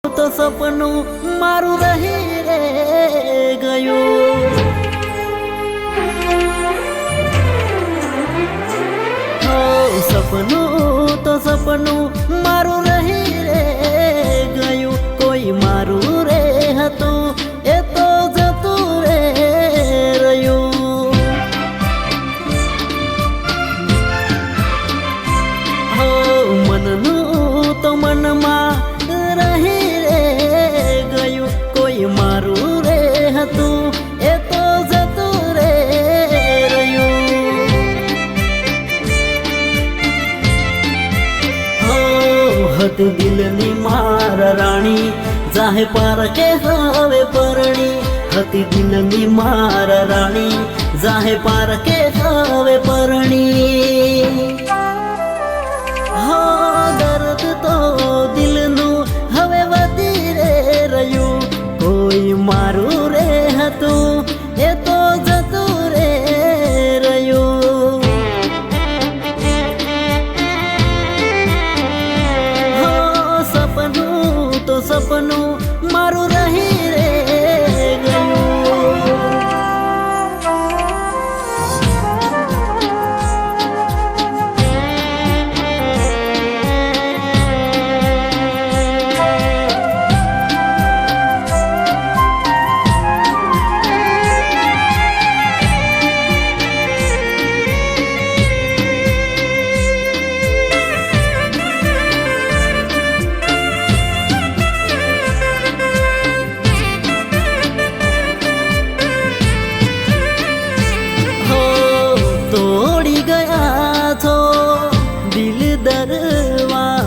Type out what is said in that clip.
તો સપનું મારું રહી રે ગયું, સપનું તો સપનું મારું રહી રે ગયું, કોઈ મારું રે હતું એ તો જતું રે રહ્યું. હો મનનું તો મનમાં રહી રે ગયું, કોઈ મારું રે હતું એ તો જતું રે રહ્યું. હતી દિલની મારા રાણી જાહે પારકે હવે પરણી, હતી દિલની મારા રાણી જાહે પારકે હવે પરણી. હા દર્દ તો દિલનું હવે વધી રે રહ્યું, કોઈ મારું રે હતું એ તો જતું રે રહ્યું. સપનું